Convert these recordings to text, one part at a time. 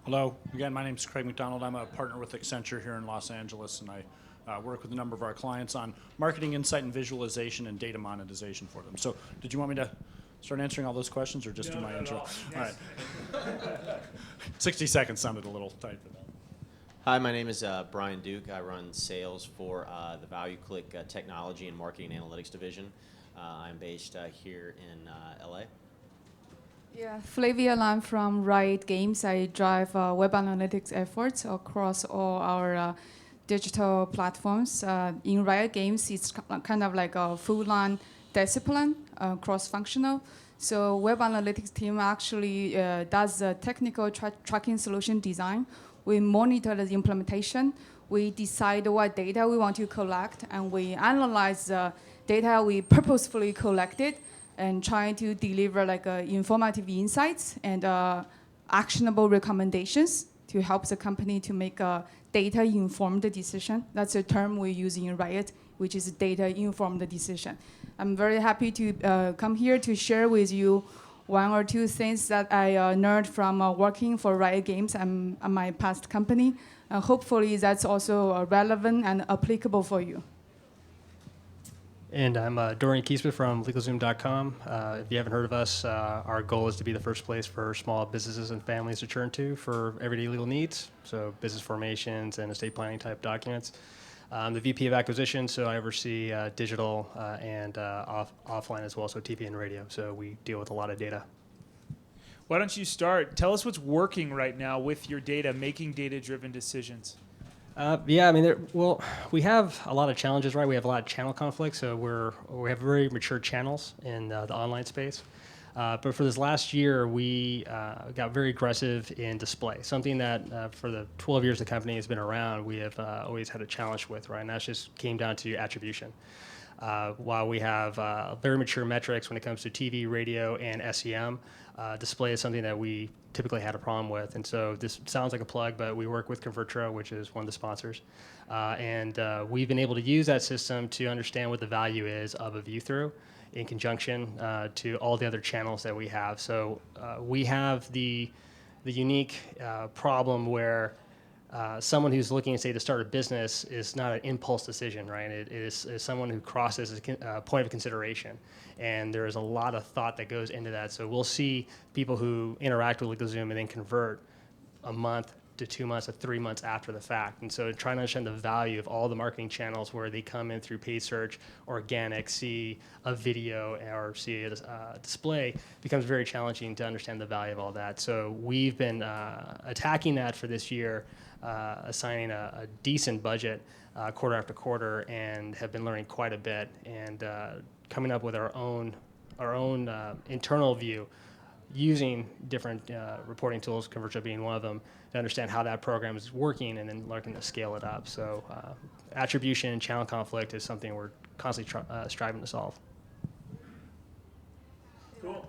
Hello. Again, my name is Craig McDonald. I'm a partner with Accenture here in Los Angeles, and I work with a number of our clients on marketing insight and visualization and data monetization for them. So did you want me to start answering all those questions or just do my intro? All right. 60 seconds sounded a little tight for that. Hi, my name is Brian Duke. I run sales for the ValueClick Technology and Marketing Analytics Division. I'm based here in LA. Yeah, Flavia Lam from Riot Games. I drive web analytics efforts across all our digital platforms. In Riot Games, it's kind of like a full-on discipline, cross-functional. So web analytics team actually does the technical tracking solution design. We monitor the implementation. We decide what data we want to collect, and we analyze the data we purposefully collected and trying to deliver like informative insights and actionable recommendations to help the company to make a data-informed decision. That's a term we use in Riot, which is data-informed decision. I'm very happy to come here to share with you one or two things that I learned from working for Riot Games and my past company. Hopefully that's also relevant and applicable for you. And I'm Dorian Kiesman from LegalZoom.com. If you haven't heard of us, our goal is to be the first place for small businesses and families to turn to for everyday legal needs, so business formations and estate planning type documents. I'm the VP of Acquisition, so I oversee digital and offline as well, so TV and radio. So we deal with a lot of data. Why don't you start? Tell us what's working right now with your data, making data-driven decisions. Yeah, I mean, we have a lot of challenges, right? We have a lot of channel conflicts, so we have very mature channels in the online space. But for this last year, we got very aggressive in display, something that for the 12 years the company has been around, we have always had a challenge with, right? And that just came down to attribution. While we have very mature metrics when it comes to TV, radio, and SEM, display is something that we typically had a problem with. And so this sounds like a plug, but we work with Convertro, which is one of the sponsors. And we've been able to use that system to understand what the value is of a view-through in conjunction to all the other channels that we have. So we have the unique problem where someone who's looking, say, to start a business is not an impulse decision, right? It is someone who crosses a point of consideration. And there is a lot of thought that goes into that. So we'll see people who interact with LegalZoom and then convert a month to 2 months to 3 months after the fact. And so trying to understand the value of all the marketing channels where they come in through paid search, organic, see a video or see a display becomes very challenging to understand the value of all that. So we've been attacking that for this year, assigning a decent budget quarter after quarter, and have been learning quite a bit and coming up with our own internal view using different reporting tools, Convertro being one of them, to understand how that program is working and then looking to scale it up. So attribution and channel conflict is something we're constantly striving to solve. Cool.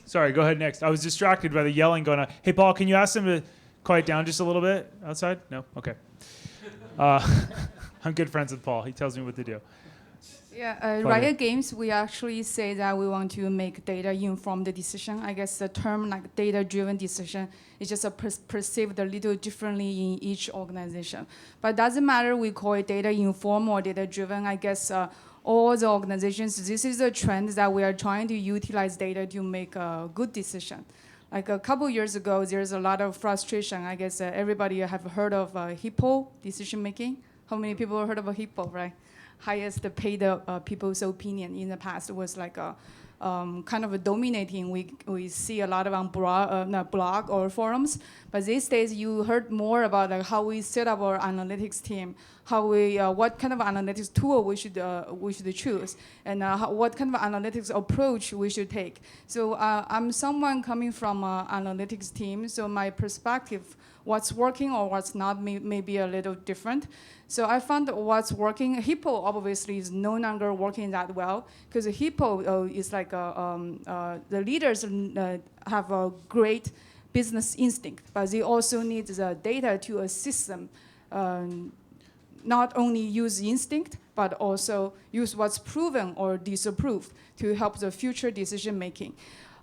Sorry, go ahead next. I was distracted by the yelling going on. Hey, Paul, can you ask them to quiet down just a little bit outside? No? Okay. I'm good friends with Paul. He tells me what to do. Yeah, Riot Games, we actually say that we want to make data-informed decision. I guess the term like data-driven decision is just perceived a little differently in each organization. But it doesn't matter we call it data-informed or data-driven. I guess all the organizations, this is a trend that we are trying to utilize data to make a good decision. Like a couple years ago, there's a lot of frustration. I guess everybody have heard of HIPPO decision making. How many people have heard of a HIPPO, right? Highest paid people's opinion in the past was like a kind of a dominating. We see a lot of on blog or forums, but these days you heard more about like how we set up our analytics team, how we what kind of analytics tool we should choose, and what kind of analytics approach we should take. So I'm someone coming from analytics team, so my perspective, what's working or what's not may be a little different. So I found what's working. HIPPO obviously is no longer working that well because HIPPO is like the leaders have a great business instinct, but they also need the data to assist them. Not only use instinct, but also use what's proven or disapproved to help the future decision making.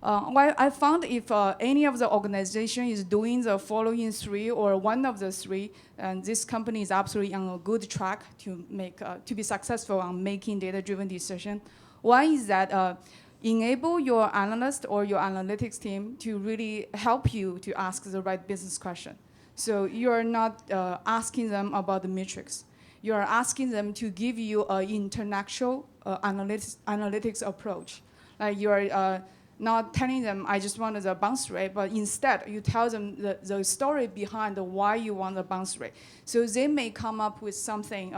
Well, I found if any of the organization is doing the following three or one of the three, and this company is absolutely on a good track to make to be successful on making data-driven decision. One is that enable your analyst or your analytics team to really help you to ask the right business question. So you're not asking them about the metrics. You're asking them to give you an intellectual analytics approach. Like you're not telling them, I just want the bounce rate, but instead you tell them the story behind why you want the bounce rate. So they may come up with something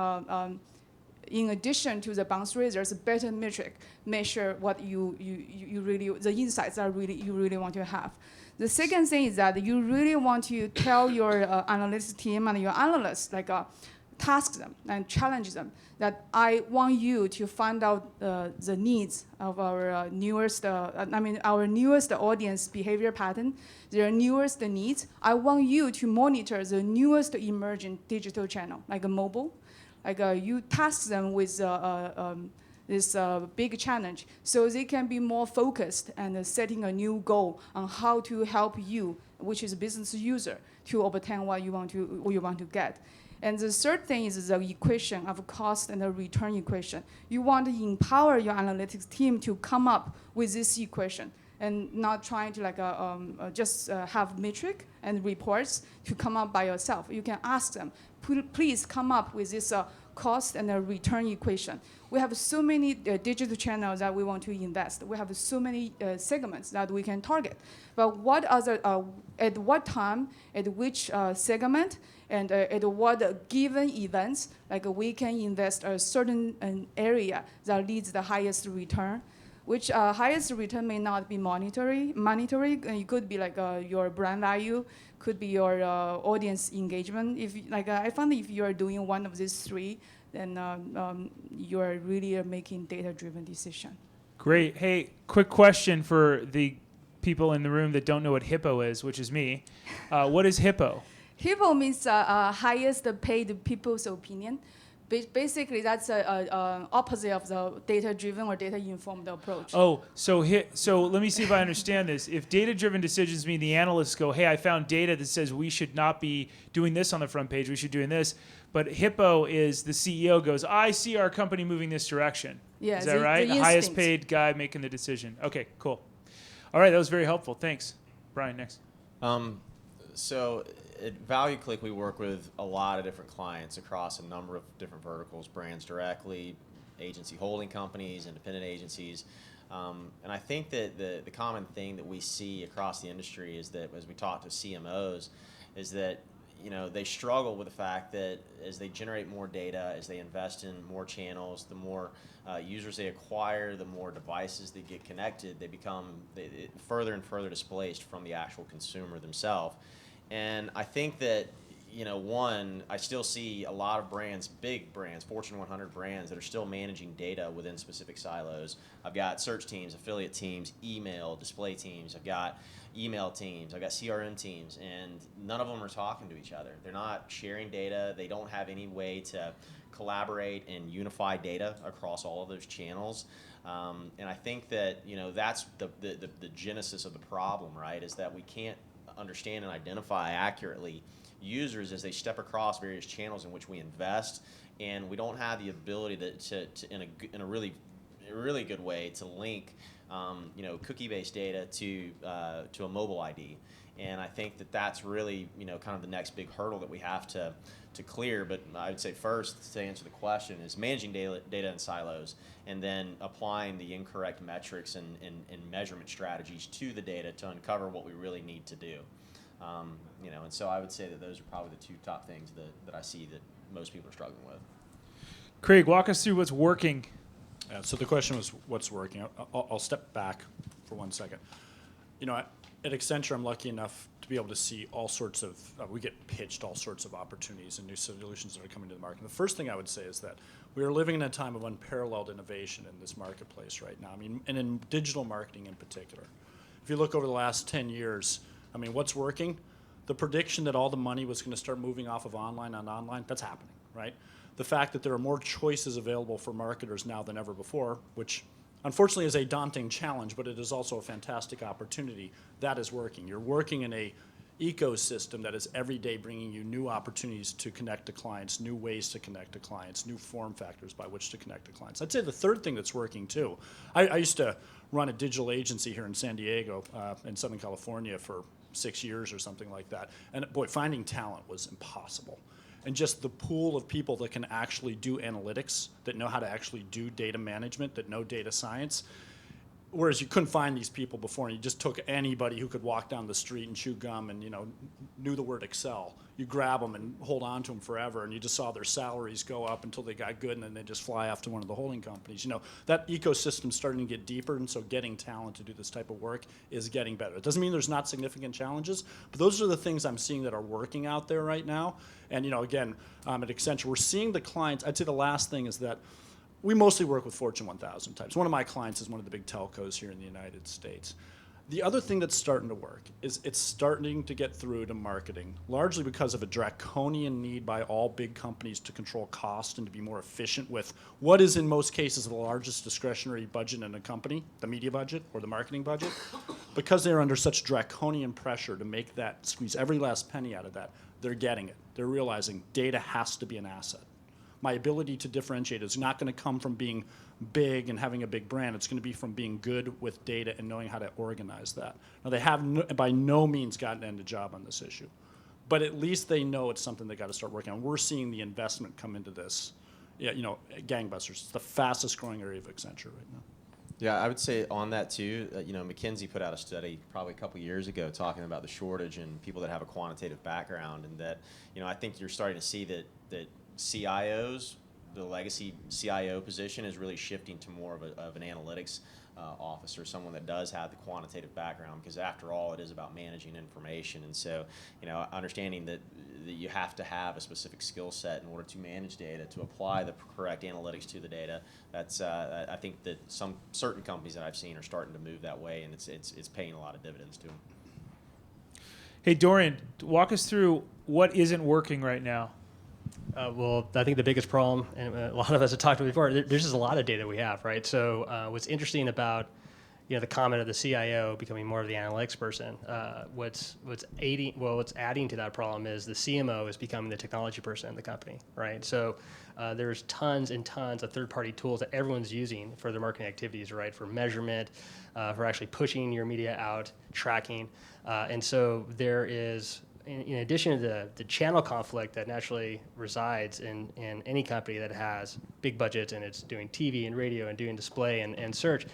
in addition to the bounce rate, there's a better metric, measure what you really, the insights that you really want to have. The second thing is that you really want to tell your analytics team and your analysts, like task them and challenge them that I want you to find out the needs of our newest, our newest audience behavior pattern, their newest needs. I want you to monitor the newest emerging digital channel, like a mobile. Like you task them with this big challenge so they can be more focused and setting a new goal on how to help you, which is a business user, to obtain what you want to get. And the third thing is the equation of cost and the return equation. You want to empower your analytics team to come up with this equation and not trying to just have metric and reports to come up by yourself. You can ask them, please come up with this cost and a return equation. We have so many digital channels that we want to invest. We have so many segments that we can target. But what other, at what time, at which segment, and at what given events, like we can invest a certain area that leads the highest return, which highest return may not be monetary. It could be like your brand value, could be your audience engagement. If I found if you are doing one of these three, then you are really making data-driven decision. Great. Hey, quick question for the people in the room that don't know what HIPPO is, which is me. What is HIPPO? HIPPO means highest paid people's opinion. Basically, that's opposite of the data-driven or data-informed approach. Oh, so let me see if I understand this. If data-driven decisions mean the analysts go, hey, I found data that says we should not be doing this on the front page, we should be doing this. But HIPPO is the CEO goes, I see our company moving this direction. Yeah, is that right? The highest paid guy making the decision. Okay, cool. All right, that was very helpful. Thanks. Brian, next. So at ValueClick, we work with a lot of different clients across a number of different verticals, brands directly, agency holding companies, independent agencies. And I think that the common thing that we see across the industry is that as we talk to CMOs, is that they struggle with the fact that as they generate more data, as they invest in more channels, the more users they acquire, the more devices they get connected, they become further and further displaced from the actual consumer themselves. And I think that, I still see a lot of brands, big brands, Fortune 100 brands that are still managing data within specific silos. I've got search teams, affiliate teams, email, display teams. I've got email teams. I've got CRM teams, and none of them are talking to each other. They're not sharing data. They don't have any way to collaborate and unify data across all of those channels. And I think that, that's the genesis of the problem, right, is that we can't understand and identify accurately users as they step across various channels in which we invest, and we don't have the ability to in a really good way to link cookie-based data to a mobile ID. And I think that that's really kind of the next big hurdle that we have to clear. But I would say first, to answer the question, is managing data in silos and then applying the incorrect metrics and measurement strategies to the data to uncover what we really need to do. And so I would say that those are probably the two top things that I see that most people are struggling with. Craig, walk us through what's working. So the question was, what's working? I'll step back for 1 second. At Accenture, I'm lucky enough to be able to see all sorts of, we get pitched all sorts of opportunities and new solutions that are coming to the market. And the first thing I would say is that we are living in a time of unparalleled innovation in this marketplace right now. And in digital marketing in particular. If you look over the last 10 years, what's working? The prediction that all the money was going to start moving off of online on online, that's happening, right? The fact that there are more choices available for marketers now than ever before, which unfortunately is a daunting challenge, but it is also a fantastic opportunity. That is working. You're working in a ecosystem that is every day bringing you new opportunities to connect to clients, new ways to connect to clients, new form factors by which to connect to clients. I'd say the third thing that's working too, I used to run a digital agency here in San Diego, in Southern California for 6 years or something like that. And boy, finding talent was impossible. And just the pool of people that can actually do analytics, that know how to actually do data management, that know data science, whereas you couldn't find these people before, and you just took anybody who could walk down the street and chew gum and knew the word Excel. You grab them and hold on to them forever, and you just saw their salaries go up until they got good, and then they just fly off to one of the holding companies. That ecosystem's starting to get deeper, and so getting talent to do this type of work is getting better. It doesn't mean there's not significant challenges, but those are the things I'm seeing that are working out there right now. And again, at Accenture, we're seeing the clients. I'd say the last thing is that we mostly work with Fortune 1000 types. One of my clients is one of the big telcos here in the United States. The other thing that's starting to work is it's starting to get through to marketing, largely because of a draconian need by all big companies to control cost and to be more efficient with what is in most cases the largest discretionary budget in a company, the media budget or the marketing budget. Because they're under such draconian pressure to make that, squeeze every last penny out of that, they're getting it. They're realizing data has to be an asset. My ability to differentiate is not going to come from being big and having a big brand. It's going to be from being good with data and knowing how to organize that. Now, they have by no means gotten an end of job on this issue, but at least they know it's something they got to start working on. We're seeing the investment come into this, gangbusters. It's the fastest growing area of Accenture right now. Yeah, I would say on that too, McKinsey put out a study probably a couple years ago talking about the shortage in people that have a quantitative background, and that, I think you're starting to see that CIOs, the legacy CIO position is really shifting to more of an analytics officer, someone that does have the quantitative background, because after all, it is about managing information. And so, understanding that you have to have a specific skill set in order to manage data, to apply the correct analytics to the data. That's I think that some certain companies that I've seen are starting to move that way, and it's paying a lot of dividends to them. Hey, Dorian, walk us through what isn't working right now. Well, I think the biggest problem, and a lot of us have talked about before, there's just a lot of data we have, right? So what's interesting about the comment of the CIO becoming more of the analytics person, what's adding to that problem is the CMO is becoming the technology person in the company, right? So there's tons and tons of third-party tools that everyone's using for their marketing activities, right? For measurement, for actually pushing your media out, tracking, and so there is, in addition to the channel conflict that naturally resides in any company that has big budgets and it's doing TV and radio and doing display and search,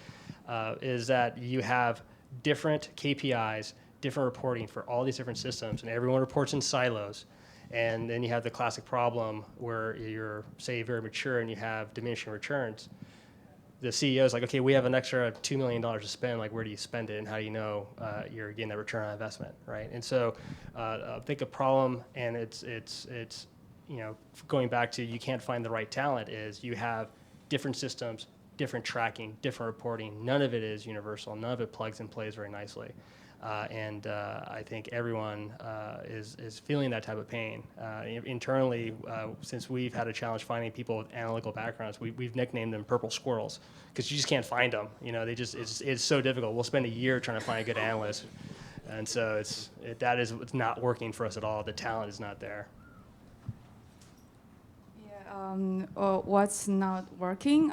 is that you have different KPIs, different reporting for all these different systems, and everyone reports in silos. And then you have the classic problem where you're, say, very mature and you have diminishing returns. The CEO is like, okay, we have an extra $2 million to spend. Like, where do you spend it, and how do you know you're getting that return on investment, right? And so, I think a problem, and it's going back to you can't find the right talent, is you have different systems, different tracking, different reporting. None of it is universal. None of it plugs and plays very nicely. And I think everyone is feeling that type of pain. Internally, since we've had a challenge finding people with analytical backgrounds, we've nicknamed them purple squirrels, because you just can't find them. It's so difficult. We'll spend a year trying to find a good analyst. And so it's not working for us at all. The talent is not there. Yeah, what's not working?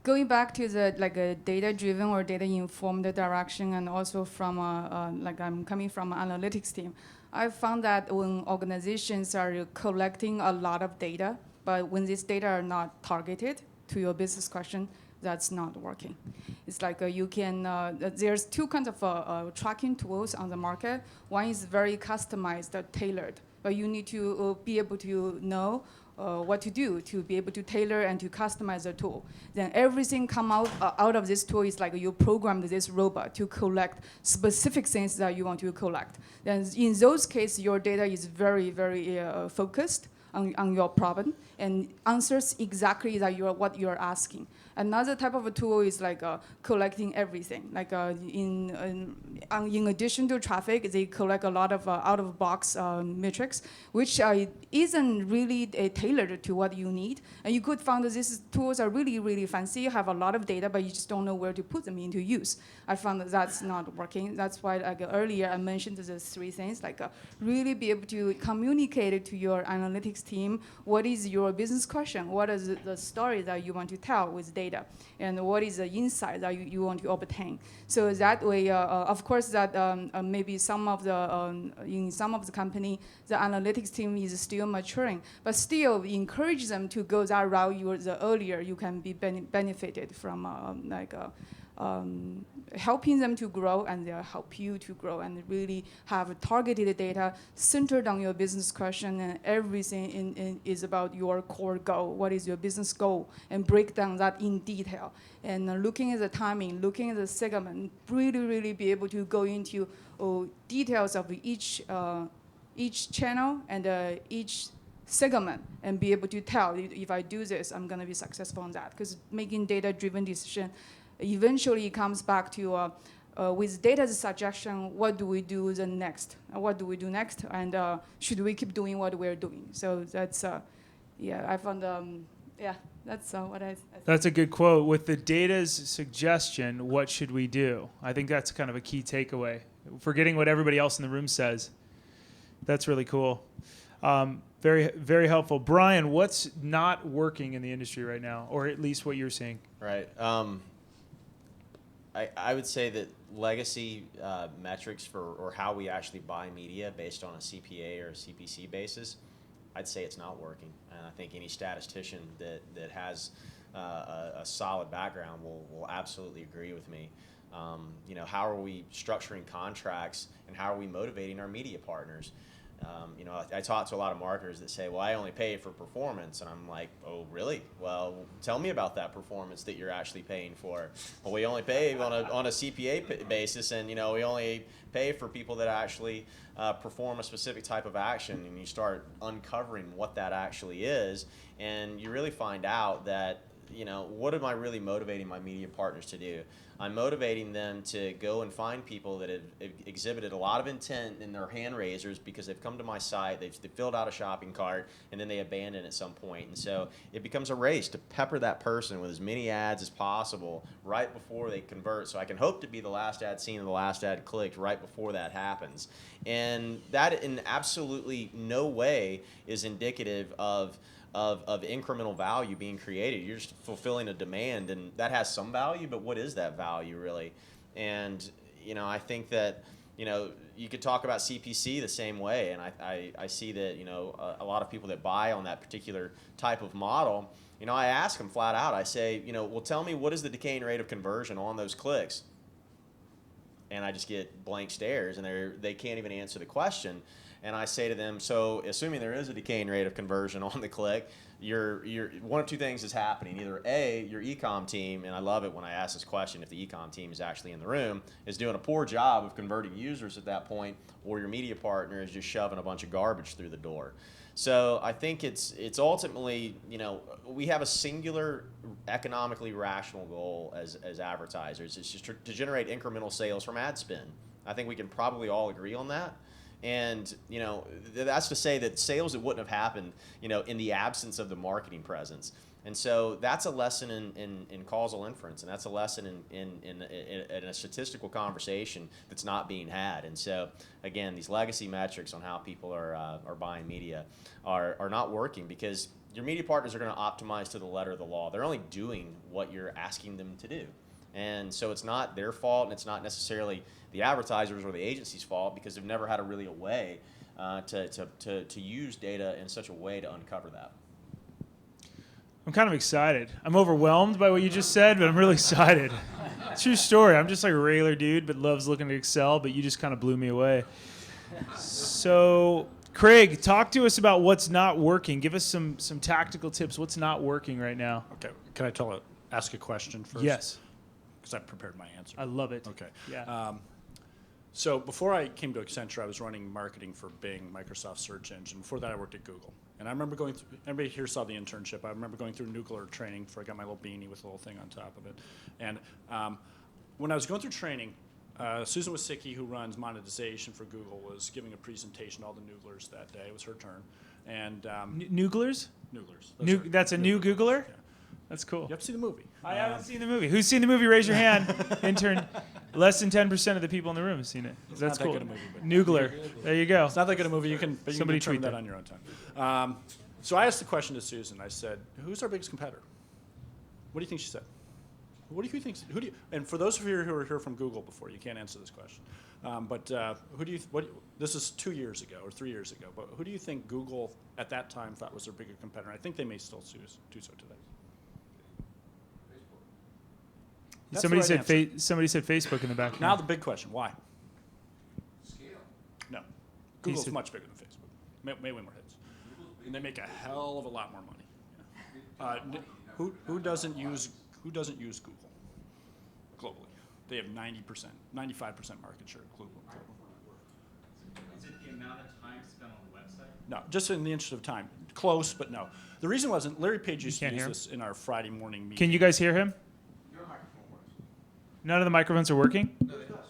Going back to the data-driven or data-informed direction, and also from I'm coming from an analytics team, I found that when organizations are collecting a lot of data, but when this data are not targeted to your business question, that's not working. It's like there's two kinds of tracking tools on the market. One is very customized, tailored, but you need to be able to know what to do to be able to tailor and to customize the tool. Then everything come out of this tool is like you programmed this robot to collect specific things that you want to collect. Then in those cases, your data is very, very focused on your problem and answers exactly what you're asking. Another type of a tool is like collecting everything. Like in addition to traffic, they collect a lot of out-of-box metrics, which isn't really tailored to what you need. And you could find that these tools are really, really fancy, have a lot of data, but you just don't know where to put them into use. I found that that's not working. That's why like earlier I mentioned the 3 things, like really be able to communicate it to your analytics team. What is your business question? What is the story that you want to tell with data? And what is the insight that you want to obtain? So that way, of course, that maybe in some of the company, the analytics team is still maturing, but still encourage them to go that route. The earlier you can be benefited from helping them to grow, and they'll help you to grow, and really have targeted data centered on your business question, and everything is about your core goal. What is your business goal? And break down that in detail. And looking at the timing, looking at the segment, really be able to go into details of each channel and each segment, and be able to tell if I do this, I'm going to be successful on that. Because making data-driven decision eventually comes back to with data suggestion, what do we do next? What do we do next? And should we keep doing what we're doing? So that's, I found, that's what I think. That's a good quote. With the data's suggestion, what should we do? I think that's kind of a key takeaway. Forgetting what everybody else in the room says. That's really cool. Very, very helpful. Brian, what's not working in the industry right now, or at least what you're seeing? Right. I would say that legacy metrics or how we actually buy media based on a CPA or a CPC basis, I'd say it's not working. And I think any statistician that has a solid background will absolutely agree with me. How are we structuring contracts, and how are we motivating our media partners? I talk to a lot of marketers that say, well, I only pay for performance. And I'm like, oh, really? Well, tell me about that performance that you're actually paying for. Well, we only pay on a CPA basis, and, we only pay for people that actually perform a specific type of action. And you start uncovering what that actually is, and you really find out that, what am I really motivating my media partners to do? I'm motivating them to go and find people that have exhibited a lot of intent in their hand raisers because they've come to my site, they've filled out a shopping cart, and then they abandon at some point. And so it becomes a race to pepper that person with as many ads as possible right before they convert. So I can hope to be the last ad seen and the last ad clicked right before that happens. And that in absolutely no way is indicative of incremental value being created. You're just fulfilling a demand, and that has some value, but what is that value really? And I think that you could talk about CPC the same way, and I see that a lot of people that buy on that particular type of model, I ask them flat out, I say, well, tell me, what is the decaying rate of conversion on those clicks? And I just get blank stares, and they can't even answer the question. And I say to them, so assuming there is a decaying rate of conversion on the click, you're one of two things is happening. Either A, your e-com team, and I love it when I ask this question if the e-com team is actually in the room, is doing a poor job of converting users at that point, or your media partner is just shoving a bunch of garbage through the door. So I think it's ultimately, we have a singular economically rational goal as advertisers. It's just to generate incremental sales from ad spend. I think we can probably all agree on that. And that's to say that sales that wouldn't have happened in the absence of the marketing presence. And so that's a lesson in causal inference, and that's a lesson in a statistical conversation that's not being had. And so again, these legacy metrics on how people are buying media are not working, because your media partners are going to optimize to the letter of the law. They're only doing what you're asking them to do. And so it's not their fault, and it's not necessarily the advertisers or the agency's fault, because they've never had a way to use data in such a way to uncover that. I'm kind of excited. I'm overwhelmed by what you just said, but I'm really excited. True story. I'm just like a regular dude, but loves looking at Excel, but you just kind of blew me away. So, Craig, talk to us about what's not working. Give us some tactical tips. What's not working right now? Okay. Can I ask a question first? Yes. Because I prepared my answer. I love it. Okay. Yeah. So before I came to Accenture, I was running marketing for Bing, Microsoft search engine. Before that, I worked at Google. And I remember going through, everybody here saw the internship. I remember going through nuclear training before I got my little beanie with a little thing on top of it. And when I was going through training, Susan Wasicki, who runs monetization for Google, was giving a presentation to all the Nooglers that day. It was her turn. And Nooglers? Nooglers. That's a new Googler? Yeah. That's cool. You have to see the movie. I haven't seen the movie. Who's seen the movie? Raise your hand. Intern. Less than 10% of the people in the room have seen it. That's not that cool. good a movie, but- Noogler. There you go. It's not that good a movie. You can Somebody determine tweet that that. on your own time. So I asked the question to Susan. I said, "Who's our biggest competitor?" What do you think she said? What do you think? Who do you? And for those of you who were here from Google before, you can't answer this question. But who do you? This is 2 years ago or 3 years ago. But who do you think Google at that time thought was their bigger competitor? I think they may still do so today. That's Somebody the said right answer. somebody said Facebook in the back. Now the big question: why? Scale. No, Google's said- much bigger than Facebook. May win more hits, and they make a hell of a lot more money. Who doesn't use Google globally? They have 90%, 95% market share globally. Is it the amount of time spent on the website? No, just in the interest of time, close, but no. The reason wasn't Larry Page used to can't use hear him? this in our Friday morning meeting. Can you guys hear him? Your microphone works. None of the microphones are working?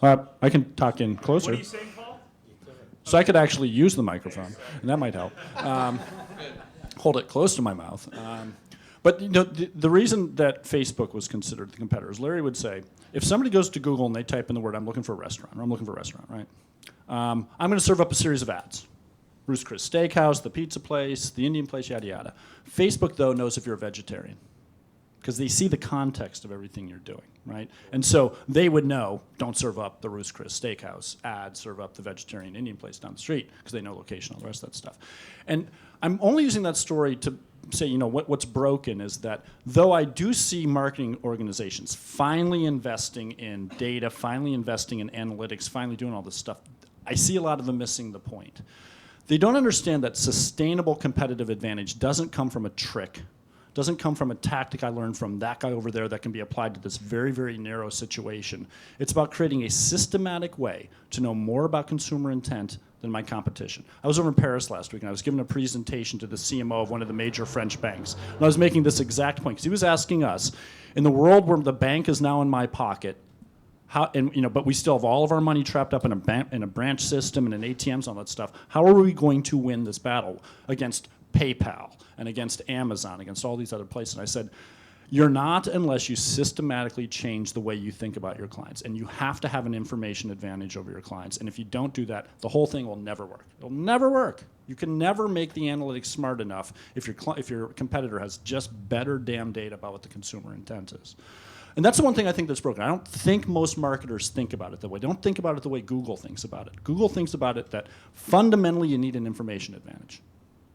I can talk in closer. What are you saying, Paul? So I could actually use the microphone, and that might help. Hold it close to my mouth. But you know, the reason that Facebook was considered the competitor is Larry would say, if somebody goes to Google and they type in the word, I'm looking for a restaurant, or I'm looking for a restaurant, right? I'm going to serve up a series of ads. Ruth's Chris Steakhouse, the pizza place, the Indian place, yada, yada. Facebook, though, knows if you're a vegetarian because they see the context of everything you're doing, right? And so they would know, don't serve up the Ruth's Chris Steakhouse ad, serve up the vegetarian Indian place down the street because they know location, all the rest of that stuff. And I'm only using that story to say, you know, what's broken is that though I do see marketing organizations finally investing in data, finally investing in analytics, finally doing all this stuff, I see a lot of them missing the point. They don't understand that sustainable competitive advantage doesn't come from a trick, doesn't come from a tactic I learned from that guy over there that can be applied to this very, very narrow situation. It's about creating a systematic way to know more about consumer intent than my competition. I was over in Paris last week and I was giving a presentation to the CMO of one of the major French banks. And I was making this exact point because he was asking us, in the world where the bank is now in my pocket, how, and, you know, but we still have all of our money trapped up in a branch system and in ATMs and all that stuff. How are we going to win this battle against PayPal and against Amazon, against all these other places? And I said, you're not unless you systematically change the way you think about your clients. And you have to have an information advantage over your clients. And if you don't do that, the whole thing will never work. It'll never work. You can never make the analytics smart enough if your competitor has just better damn data about what the consumer intent is. And that's the one thing I think that's broken. I don't think most marketers think about it that way. They don't think about it the way Google thinks about it. Google thinks about it that fundamentally you need an information advantage.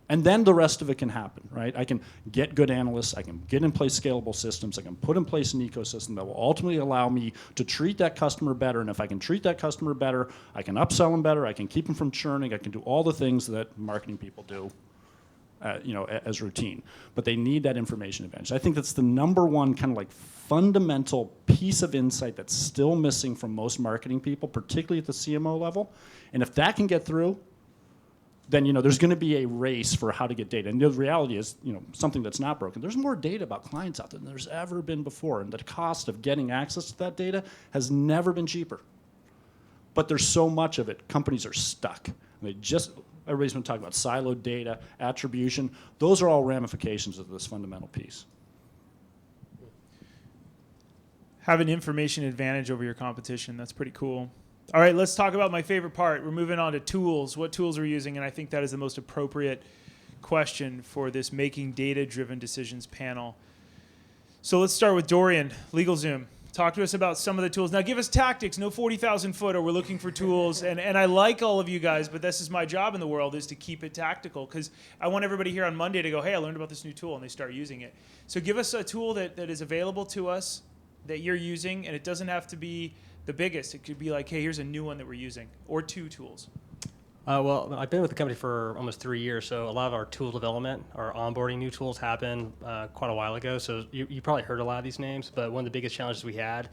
And then the rest of it can happen, right? I can get good analysts. I can get in place scalable systems. I can put in place an ecosystem that will ultimately allow me to treat that customer better. And if I can treat that customer better, I can upsell them better. I can keep them from churning. I can do all the things that marketing people do, you know, as routine. But they need that information advantage. I think that's the number one kind of like fundamental piece of insight that's still missing from most marketing people, particularly at the CMO level. And if that can get through, then, you know, there's going to be a race for how to get data. And the reality is, you know, something that's not broken. There's more data about clients out there than there's ever been before. And the cost of getting access to that data has never been cheaper. But there's so much of it, companies are stuck. Everybody's been talking about siloed data, attribution. Those are all ramifications of this fundamental piece. Have an information advantage over your competition. That's pretty cool. All right, let's talk about my favorite part. We're moving on to tools. What tools we're using, and I think that is the most appropriate question for this Making Data-Driven Decisions panel. So let's start with Dorian, LegalZoom. Talk to us about some of the tools. Now give us tactics, no 40,000 foot, or we're looking for tools. And I like all of you guys, but this is my job in the world, is to keep it tactical, because I want everybody here on Monday to go, hey, I learned about this new tool, and they start using it. So give us a tool that is available to us that you're using, and it doesn't have to be the biggest. It could be like, hey, here's a new one that we're using, or two tools. Well, I've been with the company for almost 3 years, so a lot of our tool development, our onboarding new tools happened quite a while ago. So you probably heard a lot of these names, but one of the biggest challenges we had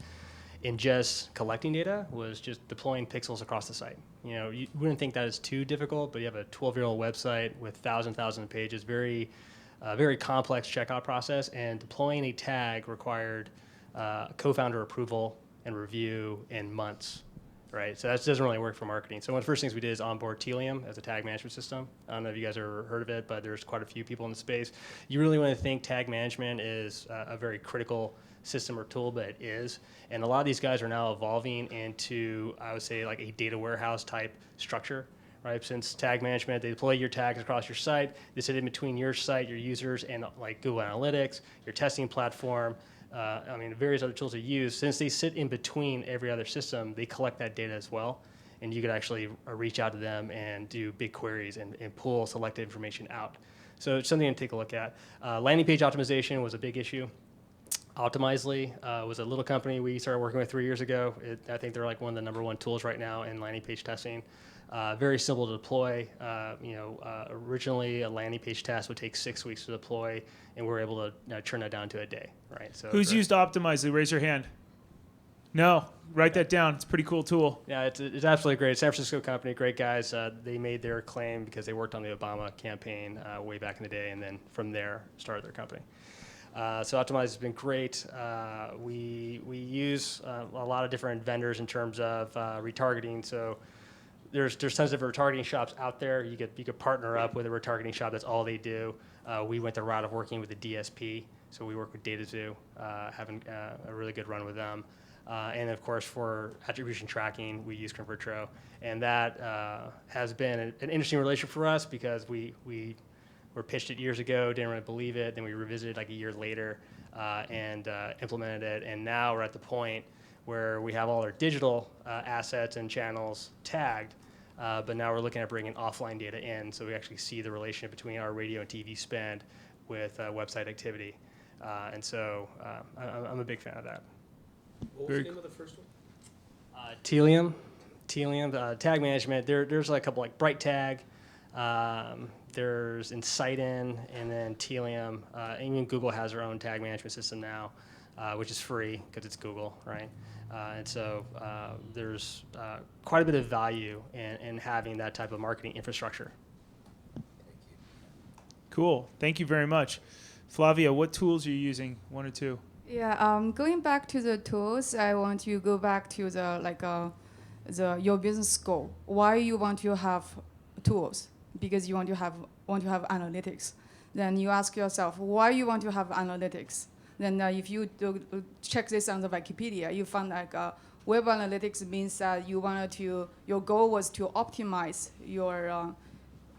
in just collecting data was just deploying pixels across the site. You know, you wouldn't think that is too difficult, but you have a 12-year-old website with thousands of pages, very complex checkout process, and deploying a tag required co-founder approval and review in months, right? So that doesn't really work for marketing. So one of the first things we did is onboard Telium as a tag management system. I don't know if you guys have ever heard of it, but there's quite a few people in the space. You really want to think tag management is a very critical system or tool, but it is. And a lot of these guys are now evolving into, I would say, like a data warehouse type structure, right? Since tag management, they deploy your tags across your site. They sit in between your site, your users, and like Google Analytics, your testing platform, various other tools they use. Since they sit in between every other system, they collect that data as well. And you could actually reach out to them and do big queries and pull selected information out. So it's something to take a look at. Landing page optimization was a big issue. Optimizely was a little company we started working with 3 years ago. I think they're like one of the #1 tools right now in landing page testing. Very simple to deploy. Originally a landing page test would take 6 weeks to deploy, and we're able to turn that down to a day, right? So Who's used Optimizely? Raise your hand. No, write that down. It's a pretty cool tool. Yeah, it's absolutely great. San Francisco company, great guys. They made their claim because they worked on the Obama campaign way back in the day, and then from there started their company. So Optimize has been great. We use a lot of different vendors in terms of retargeting. So there's tons of retargeting shops out there. You could partner up with a retargeting shop. That's all they do. We went the route of working with the DSP. So we work with DataZoo, having a really good run with them. And of course, for attribution tracking, we use ConvertRO. And that has been an interesting relationship for us because we were pitched it years ago, didn't really believe it. Then we revisited like a year later and implemented it. And now we're at the point where we have all our digital assets and channels tagged, but now we're looking at bringing offline data in, so we actually see the relationship between our radio and TV spend with website activity. And so I'm a big fan of that. What was the name of the first one? Telium, tag management. There's like a couple like Bright Tag. There's Insightin, and then Telium. Even Google has their own tag management system now, which is free because it's Google, right? And so there's quite a bit of value in having that type of marketing infrastructure. Cool. Thank you very much. Flavia, what tools are you using? 1 or 2? Yeah, going back to the tools, I want to go back to your business goal. Why you want to have tools? Because you want to have analytics. Then you ask yourself, why you want to have analytics? Then if you check this on the Wikipedia, you find like web analytics means that your goal was to optimize your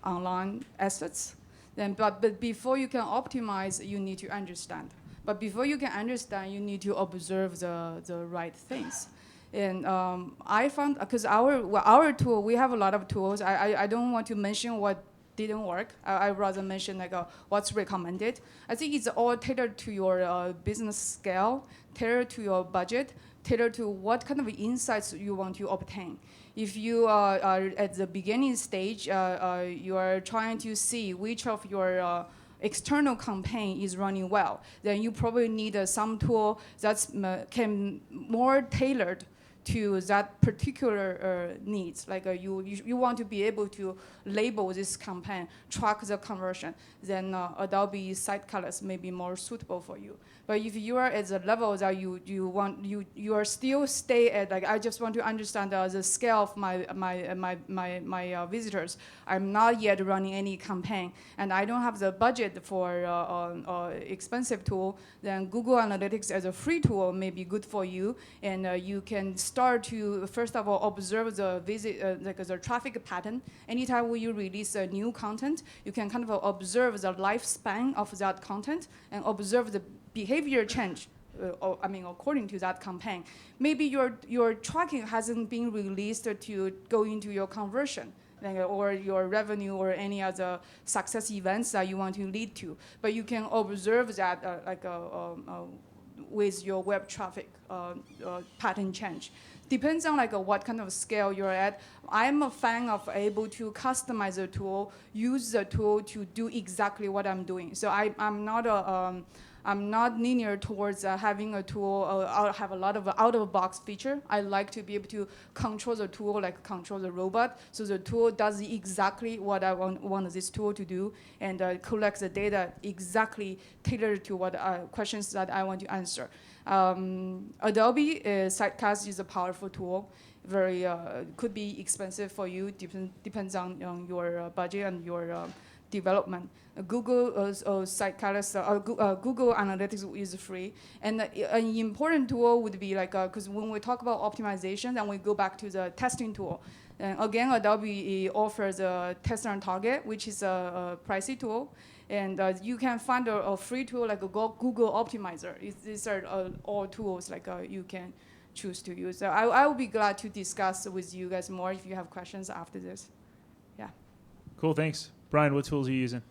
online assets. Then, but before you can optimize, you need to understand. But before you can understand, you need to observe the right things. And I found, because our tool, we have a lot of tools. I don't want to mention what didn't work. I rather mention like what's recommended. I think it's all tailored to your business scale, tailored to your budget, tailored to what kind of insights you want to obtain. If you are at the beginning stage, you are trying to see which of your external campaign is running well, then you probably need some tool that's can more tailored to that particular needs. Like you want to be able to label this campaign, track the conversion, then Adobe Site Colors may be more suitable for you. But if you are at the level that you are still stay at, like I just want to understand the scale of my visitors. I'm not yet running any campaign, and I don't have the budget for expensive tool. Then Google Analytics as a free tool may be good for you, and you can start to first of all observe the the traffic pattern. Anytime when you release a new content, you can kind of observe the lifespan of that content and observe the behavior change, according to that campaign. Maybe your tracking hasn't been released to go into your conversion, or your revenue or any other success events that you want to lead to. But you can observe that with your web traffic pattern change. Depends on what kind of scale you're at. I'm a fan of able to customize the tool, use the tool to do exactly what I'm doing. So I'm not I'm not linear towards having a tool have a lot of out-of-box feature. I like to be able to control the tool like control the robot. So the tool does exactly what I want this tool to do and collects the data exactly tailored to what questions that I want to answer. Adobe Sidecast is a powerful tool. Very could be expensive for you. Depends on your budget and your development. Google Sidecast, Google Analytics is free, and an important tool would be like because when we talk about optimization, then we go back to the testing tool. And again, Adobe offers a test on target, which is a pricey tool. And you can find a free tool like a Google Optimizer. These are all tools like you can choose to use. So I will be glad to discuss with you guys more if you have questions after this. Yeah. Cool, thanks. Brian, what tools are you using?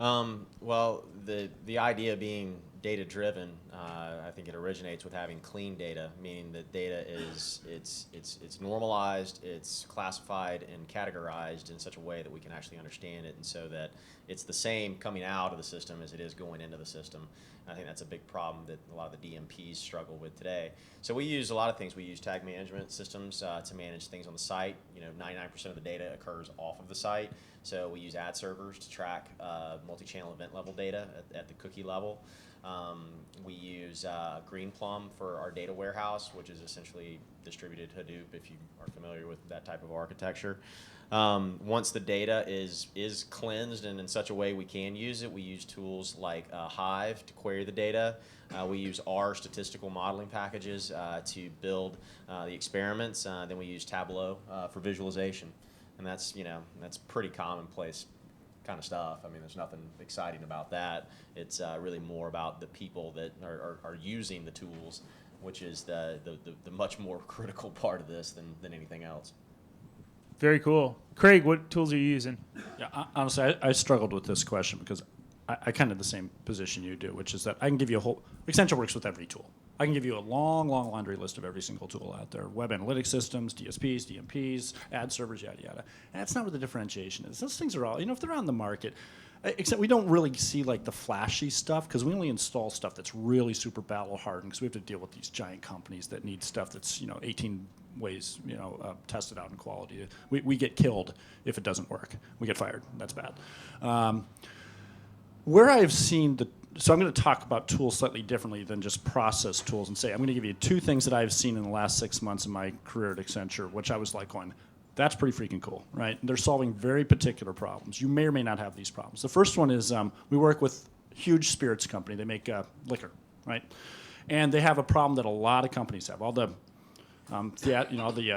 Well, the idea being data-driven, I think it originates with having clean data, meaning that data is it's normalized, it's classified and categorized in such a way that we can actually understand it, and so that it's the same coming out of the system as it is going into the system. And I think that's a big problem that a lot of the DMPs struggle with today. So we use a lot of things. We use tag management systems to manage things on the site. 99% of the data occurs off of the site. So we use ad servers to track multi-channel event level data at the cookie level. We use Greenplum for our data warehouse, which is essentially distributed Hadoop, if you are familiar with that type of architecture. Once the data is cleansed and in such a way we can use it, we use tools like Hive to query the data. We use R statistical modeling packages to build the experiments. Then we use Tableau for visualization. And that's pretty commonplace kind of stuff. I mean, there's nothing exciting about that. It's really more about the people that are using the tools, which is the much more critical part of this than anything else. Very cool. Craig, what tools are you using? Yeah, honestly, I struggled with this question because I kind of the same position you do, which is that I can give you a whole, Accenture works with every tool. I can give you a long laundry list of every single tool out there. Web analytics systems, DSPs, DMPs, ad servers, yada, yada. And that's not where the differentiation is. Those things are all, if they're on the market, except we don't really see like the flashy stuff because we only install stuff that's really super battle hardened because we have to deal with these giant companies that need stuff that's, 18 ways, tested out in quality. We get killed if it doesn't work. We get fired. That's bad. Where I've seen so I'm going to talk about tools slightly differently than just process tools and say, I'm going to give you two things that I've seen in the last 6 months of my career at Accenture, which I was like going, that's pretty freaking cool, right? They're solving very particular problems. You may or may not have these problems. The first one is we work with a huge spirits company. They make liquor, right? And they have a problem that a lot of companies have. All the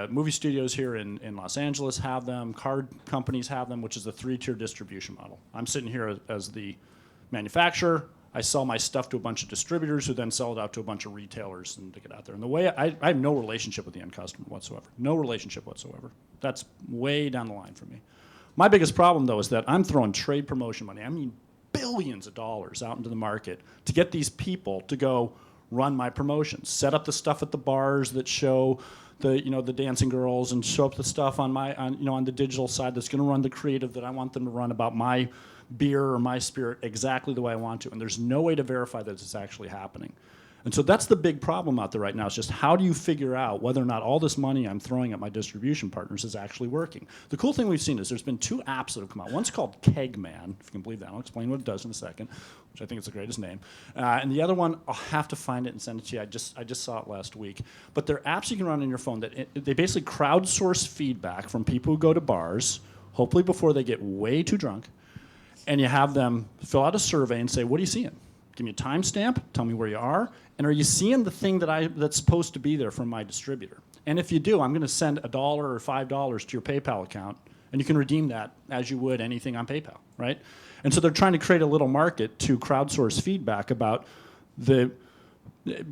movie studios here in Los Angeles have them. Card companies have them, which is a 3-tier distribution model. I'm sitting here as the manufacturer. I sell my stuff to a bunch of distributors who then sell it out to a bunch of retailers and to get out there. And the way I have no relationship with the end customer whatsoever. No relationship whatsoever. That's way down the line for me. My biggest problem, though, is that I'm throwing trade promotion money. I mean, billions of dollars out into the market to get these people to go run my promotions, set up the stuff at the bars that show the dancing girls, and show up the stuff on the digital side that's going to run the creative that I want them to run about my beer or my spirit exactly the way I want to. And there's no way to verify that it's actually happening. And so that's the big problem out there right now, is just how do you figure out whether or not all this money I'm throwing at my distribution partners is actually working? The cool thing we've seen is there's been 2 apps that have come out. One's called Kegman, if you can believe that. I'll explain what it does in a second, which I think is the greatest name. And the other one, I'll have to find it and send it to you. I just saw it last week. But they're apps you can run on your phone that they basically crowdsource feedback from people who go to bars, hopefully before they get way too drunk, and you have them fill out a survey and say, what are you seeing? Give me a timestamp, tell me where you are, and are you seeing the thing that's supposed to be there from my distributor? And if you do, I'm going to send $1 or $5 to your PayPal account, and you can redeem that as you would anything on PayPal, right? And so they're trying to create a little market to crowdsource feedback about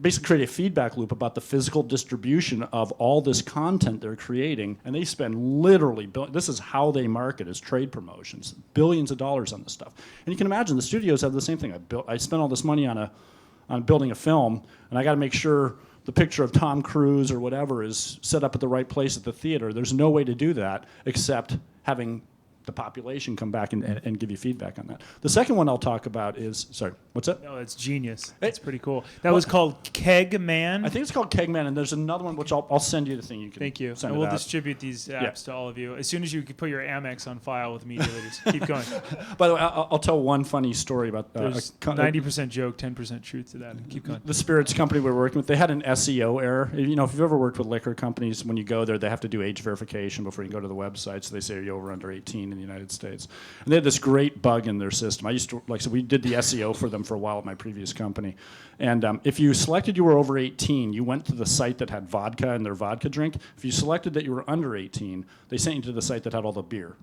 basically create a feedback loop about the physical distribution of all this content they're creating, and they spend literally, this is how they market as trade promotions, billions of dollars on this stuff. And you can imagine the studios have the same thing. I spent all this money on building a film, and I got to make sure the picture of Tom Cruise or whatever is set up at the right place at the theater. There's no way to do that except having the population come back and give you feedback on that. The second one I'll talk about is, sorry, what's that? No, it's genius. That's pretty cool. That was called Kegman. I think it's called Kegman, and there's another one which I'll send you the thing you can. Thank you. Send And it we'll out. distribute these apps to all of you as soon as you can put your Amex on file with Media Leaders. Keep going. By the way, I'll tell one funny story about There's 90% joke, 10% truth to that. Keep going. the spirits company we were working with. They had an SEO error. You know, if you've ever worked with liquor companies, when you go there, they have to do age verification before you can go to the website. So they say, are you over under 18 in the United States? And they had this great bug in their system. I used to, like, so we did the SEO for them for a while at my previous company. And if you selected you were over 18, you went to the site that had vodka in their vodka drink. If you selected that you were under 18, they sent you to the site that had all the beer.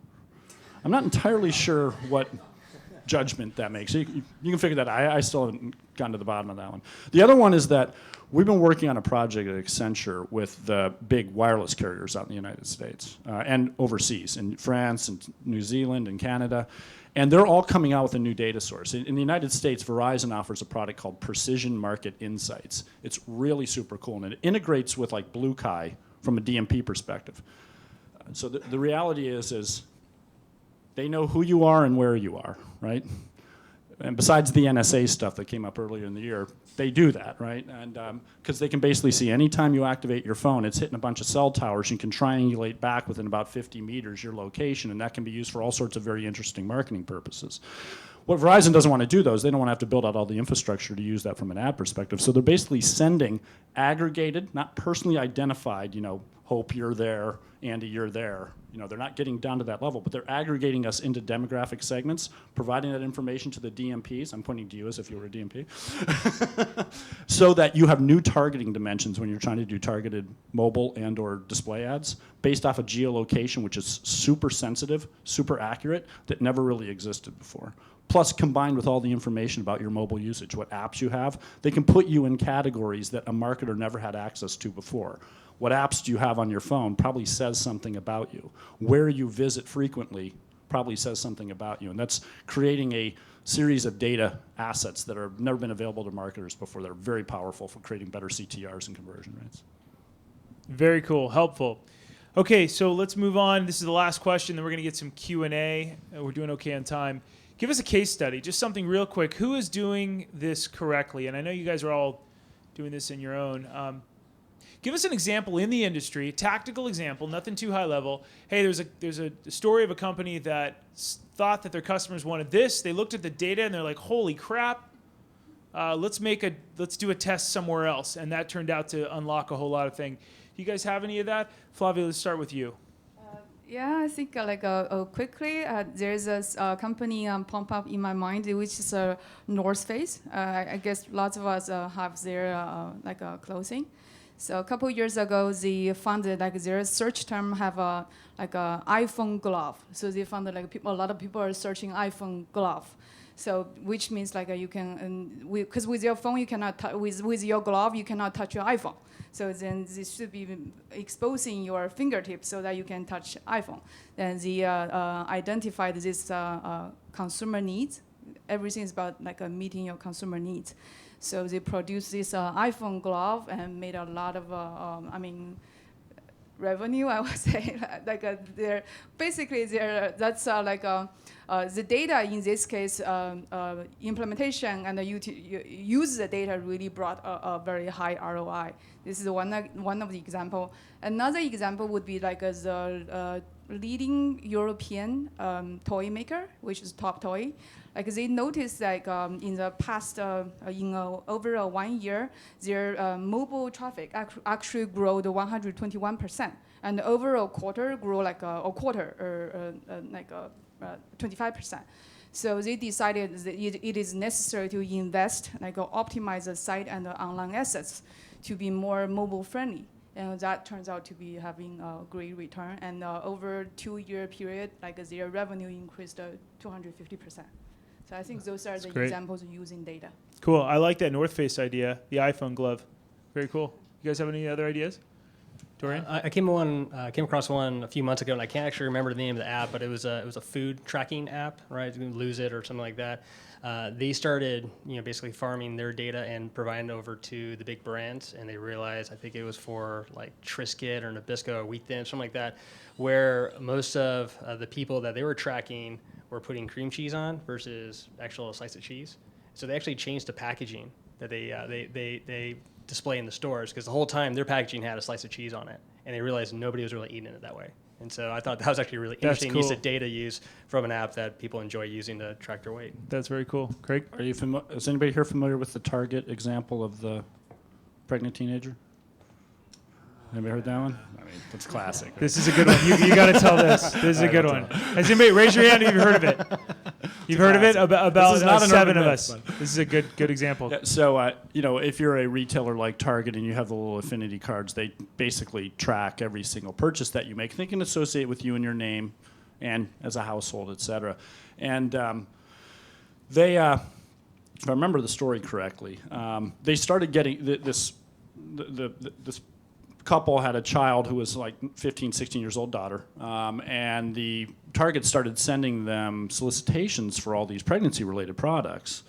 I'm not entirely sure what judgment that makes. You can figure that out. I still haven't gotten to the bottom of that one. The other one is that we've been working on a project at Accenture with the big wireless carriers out in the United States and overseas, in France and New Zealand and Canada. And they're all coming out with a new data source. In the United States, Verizon offers a product called Precision Market Insights. It's really super cool, and it integrates with like Blue Kai from a DMP perspective. So the reality is they know who you are and where you are, right? And besides the NSA stuff that came up earlier in the year, they do that, right? And because they can basically see anytime you activate your phone, it's hitting a bunch of cell towers. You can triangulate back within about 50 meters your location, and that can be used for all sorts of very interesting marketing purposes. What Verizon doesn't want to do, though, is they don't want to have to build out all the infrastructure to use that from an ad perspective. So they're basically sending aggregated, not personally identified, you know, Hope, you're there, Andy, you're there. You know, they're not getting down to that level, but they're aggregating us into demographic segments, providing that information to the DMPs. I'm pointing to you as if you were a DMP. So that you have new targeting dimensions when you're trying to do targeted mobile and or display ads based off of geolocation, which is super sensitive, super accurate, that never really existed before. Plus, combined with all the information about your mobile usage, what apps you have, they can put you in categories that a marketer never had access to before. What apps do you have on your phone probably says something about you. Where you visit frequently probably says something about you. And that's creating a series of data assets that have never been available to marketers before. They're very powerful for creating better CTRs and conversion rates. Very cool. Helpful. Okay, so let's move on. This is the last question, then we're going to get some Q&A. We're doing okay on time. Give us a case study, just something real quick. Who is doing this correctly? And I know you guys are all doing this in your own. Give us an example in the industry, tactical example, nothing too high level. Hey, there's a story of a company that thought that their customers wanted this. They looked at the data and they're like, holy crap, let's do a test somewhere else. And that turned out to unlock a whole lot of things. You guys have any of that? Flavia, let's start with you. Yeah, I think quickly, there's a company pop up in my mind, which is North Face. I guess lots of us have their clothing. So a couple years ago, they found that their search term have a iPhone glove. So they found that a lot of people are searching iPhone glove. So which means you can, because with your phone you cannot with your glove you cannot touch your iPhone. So then this should be exposing your fingertips so that you can touch iPhone. Then they identified this consumer needs. Everything is about meeting your consumer needs. So they produced this iPhone glove and made a lot of, revenue, I would say. The data in this case, implementation and use the data really brought a very high ROI. This is one of the example. Another example would be the leading European toy maker, which is Top Toy. They noticed in the past, over 1 year, their mobile traffic actually grew to 121%, and the overall quarter grew 25%. So they decided that it is necessary to invest, optimize the site and the online assets to be more mobile friendly. And that turns out to be having a great return. And over a 2-year period, their revenue increased 250%. So I think those are the examples of using data. Cool. I like that North Face idea, the iPhone glove. Very cool. You guys have any other ideas? Dorian? I came across one a few months ago, and I can't actually remember the name of the app, but it was a food tracking app, right? You can lose it or something like that. They started, basically farming their data and providing it over to the big brands, and they realized, I think it was for like Triscuit or Nabisco or Wheat Thin, something like that, where most of the people that they were tracking were putting cream cheese on versus actual slice of cheese. So they actually changed the packaging that they display in the stores, because the whole time their packaging had a slice of cheese on it, and they realized nobody was really eating it that way. And so I thought that was actually really That's interesting use cool. of data use from an app that people enjoy using to track their weight. That's very cool. Craig? Are you is anybody here familiar with the Target example of the pregnant teenager? Anybody heard that one? I mean, that's classic. Right? This is a good one. You got to tell this. This is a good one. Has anybody, raise your hand if you've heard of it. You've heard of it? About This is not an seven urban of myth, us. but- This is a good example. Yeah, so, if you're a retailer like Target and you have the little affinity cards, they basically track every single purchase that you make. They can associate with you and your name and as a household, et cetera. And they, if I remember the story correctly, they started getting this couple had a child who was like 15, 16 years old daughter, and the Target started sending them solicitations for all these pregnancy-related products,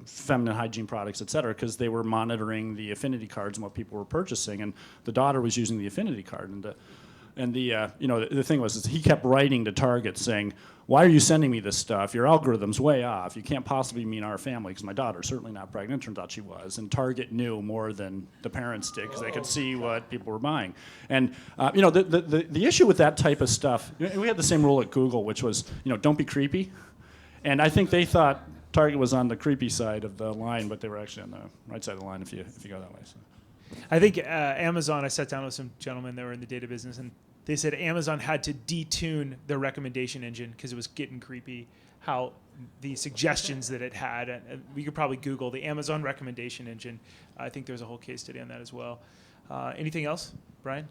feminine hygiene products, et cetera, because they were monitoring the affinity cards and what people were purchasing, and the daughter was using the affinity card, and the thing was is he kept writing to Target saying, "Why are you sending me this stuff? Your algorithm's way off. You can't possibly mean our family, because my daughter's certainly not pregnant." Turns out she was. And Target knew more than the parents did, because they could see what people were buying. And the issue with that type of stuff, we had the same rule at Google, which was, don't be creepy. And I think they thought Target was on the creepy side of the line, but they were actually on the right side of the line if you go that way. So. I think Amazon, I sat down with some gentlemen that were in the data business, and they said Amazon had to detune their recommendation engine because it was getting creepy, how the suggestions that it had. And we could probably Google the Amazon recommendation engine. I think there's a whole case study on that as well. Anything else, Brian?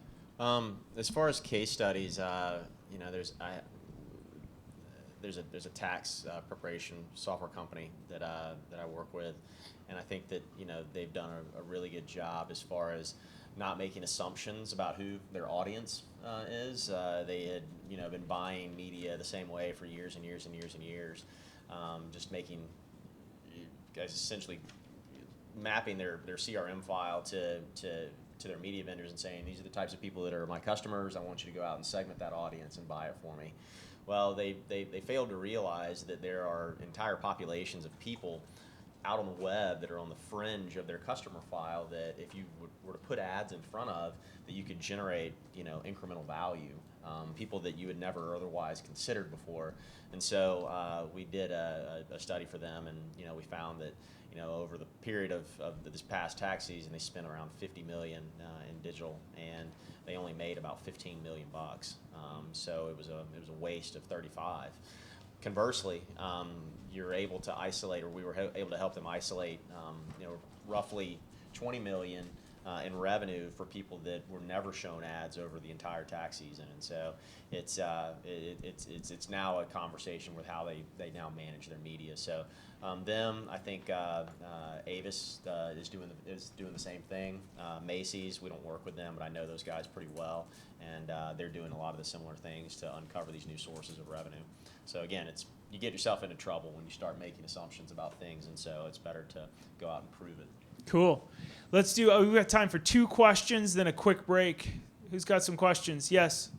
As far as case studies, there's a tax preparation software company that I work with, and I think that they've done a really good job as far as not making assumptions about who their audience is. They had been buying media the same way for years and years and years and years, just making guys essentially mapping their CRM file to their media vendors and saying, these are the types of people that are my customers. I want you to go out and segment that audience and buy it for me. Well, they failed to realize that there are entire populations of people out on the web that are on the fringe of their customer file that if you were to put ads in front of, that you could generate incremental value, people that you had never otherwise considered before. And so we did a study for them, and we found that over the period of this past tax season, they spent around $50 million in digital, and they only made about $15 million bucks. So it was a waste of 35. Conversely, you're able to isolate, or we were able to help them isolate, roughly 20 million in revenue for people that were never shown ads over the entire tax season. And so it's now a conversation with how they now manage their media. So I think Avis is doing the same thing. Macy's, we don't work with them, but I know those guys pretty well, and they're doing a lot of the similar things to uncover these new sources of revenue. So again, you get yourself into trouble when you start making assumptions about things, and so it's better to go out and prove it. Cool. Let's do, we've got time for 2 questions, then a quick break. Who's got some questions? Yes?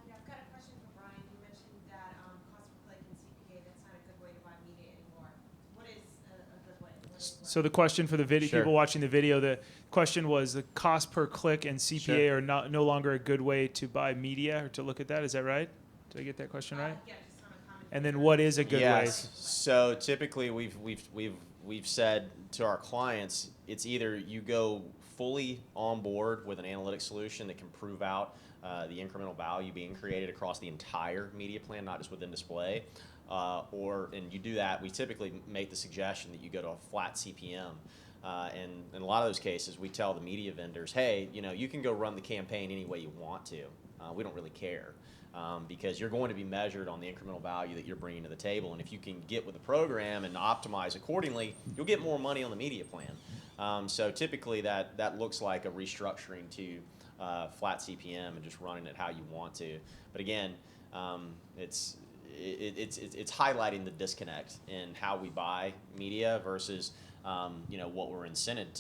Yeah, I've got a question for Brian. You mentioned that cost per click and CPA, that's not a good way to buy media anymore. What is a good way? So the question for the video, Sure. people watching the video, the question was the cost per click and CPA Sure. are no longer a good way to buy media or to look at that. Is that right? Did I get that question right? Yeah, just on a comment. And then what is a good way? Yes. So typically we've said to our clients, it's either you go fully on board with an analytics solution that can prove out the incremental value being created across the entire media plan, not just within display, and you do that. We typically make the suggestion that you go to a flat CPM. And in a lot of those cases, we tell the media vendors, hey, you can go run the campaign any way you want to. We don't really care. Because you're going to be measured on the incremental value that you're bringing to the table. And if you can get with the program and optimize accordingly, you'll get more money on the media plan. So typically that looks like a restructuring to flat CPM and just running it how you want to. But again, it's highlighting the disconnect in how we buy media versus what we're incented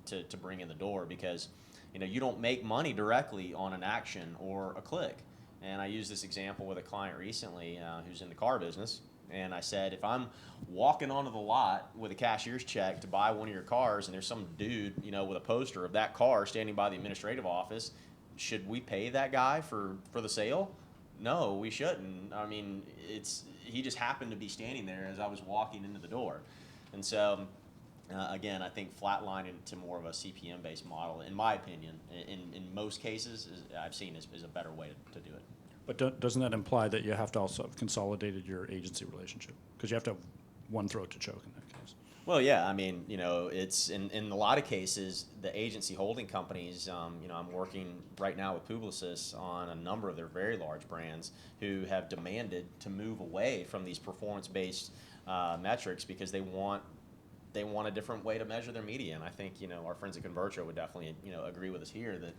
to bring in the door, because you don't make money directly on an action or a click. And I used this example with a client recently who's in the car business. And I said, if I'm walking onto the lot with a cashier's check to buy one of your cars, and there's some dude, with a poster of that car standing by the administrative office, should we pay that guy for the sale? No, we shouldn't. I mean, he just happened to be standing there as I was walking into the door. And so, again, I think flatlining to more of a CPM-based model, in my opinion, in most cases, I've seen is a better way to do it. But doesn't that imply that you have to also have consolidated your agency relationship? Because you have to have one throat to choke in that case. Well, yeah, I mean, it's in a lot of cases, the agency holding companies, I'm working right now with Publicis on a number of their very large brands who have demanded to move away from these performance-based metrics because they want a different way to measure their media. And I think, our friends at Convertro would definitely, agree with us here that,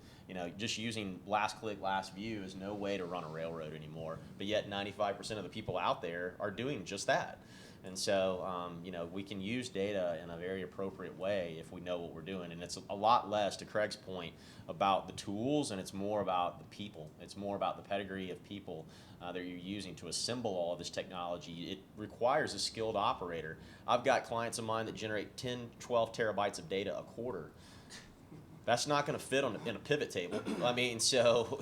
just using last click, last view is no way to run a railroad anymore. But yet 95% of the people out there are doing just that. And so, we can use data in a very appropriate way if we know what we're doing. And it's a lot less, to Craig's point, about the tools, and it's more about the people. It's more about the pedigree of people that you're using to assemble all of this technology. It requires a skilled operator. I've got clients of mine that generate 10, 12 terabytes of data a quarter. That's not going to fit in a pivot table. I mean, so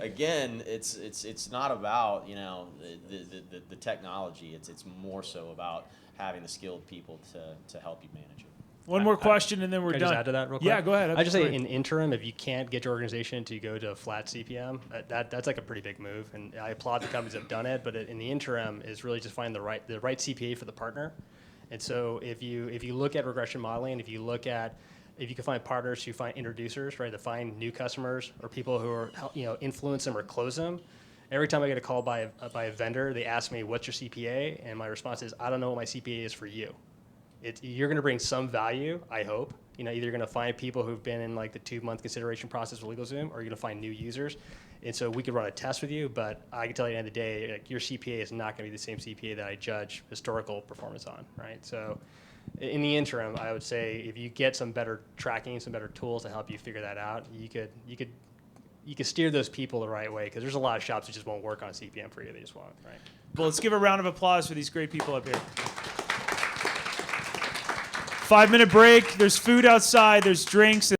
again, it's not about the technology. It's more so about having the skilled people to help you manage it. One more question, and then we're Can I done. just add to that real quick? Yeah, go ahead. I just say in interim, if you can't get your organization to go to a flat CPM, that's like a pretty big move. And I applaud the companies that have done it. But in the interim, is really just find the right CPA for the partner. And so if you look at regression modeling, if you can find partners who find introducers, right, to find new customers or people who are influence them or close them. Every time I get a call by a vendor, they ask me, "What's your CPA?" And my response is, "I don't know what my CPA is for you." You're going to bring some value, I hope. Either you're going to find people who've been in like the 2-month consideration process with LegalZoom, or you're going to find new users. And so we could run a test with you, but I can tell you at the end of the day, like, your CPA is not going to be the same CPA that I judge historical performance on, right? So in the interim, I would say if you get some better tracking, some better tools to help you figure that out, you could steer those people the right way, because there's a lot of shops that just won't work on a CPM for you. They just won't, right? Well, let's give a round of applause for these great people up here. 5-minute break. There's food outside. There's drinks.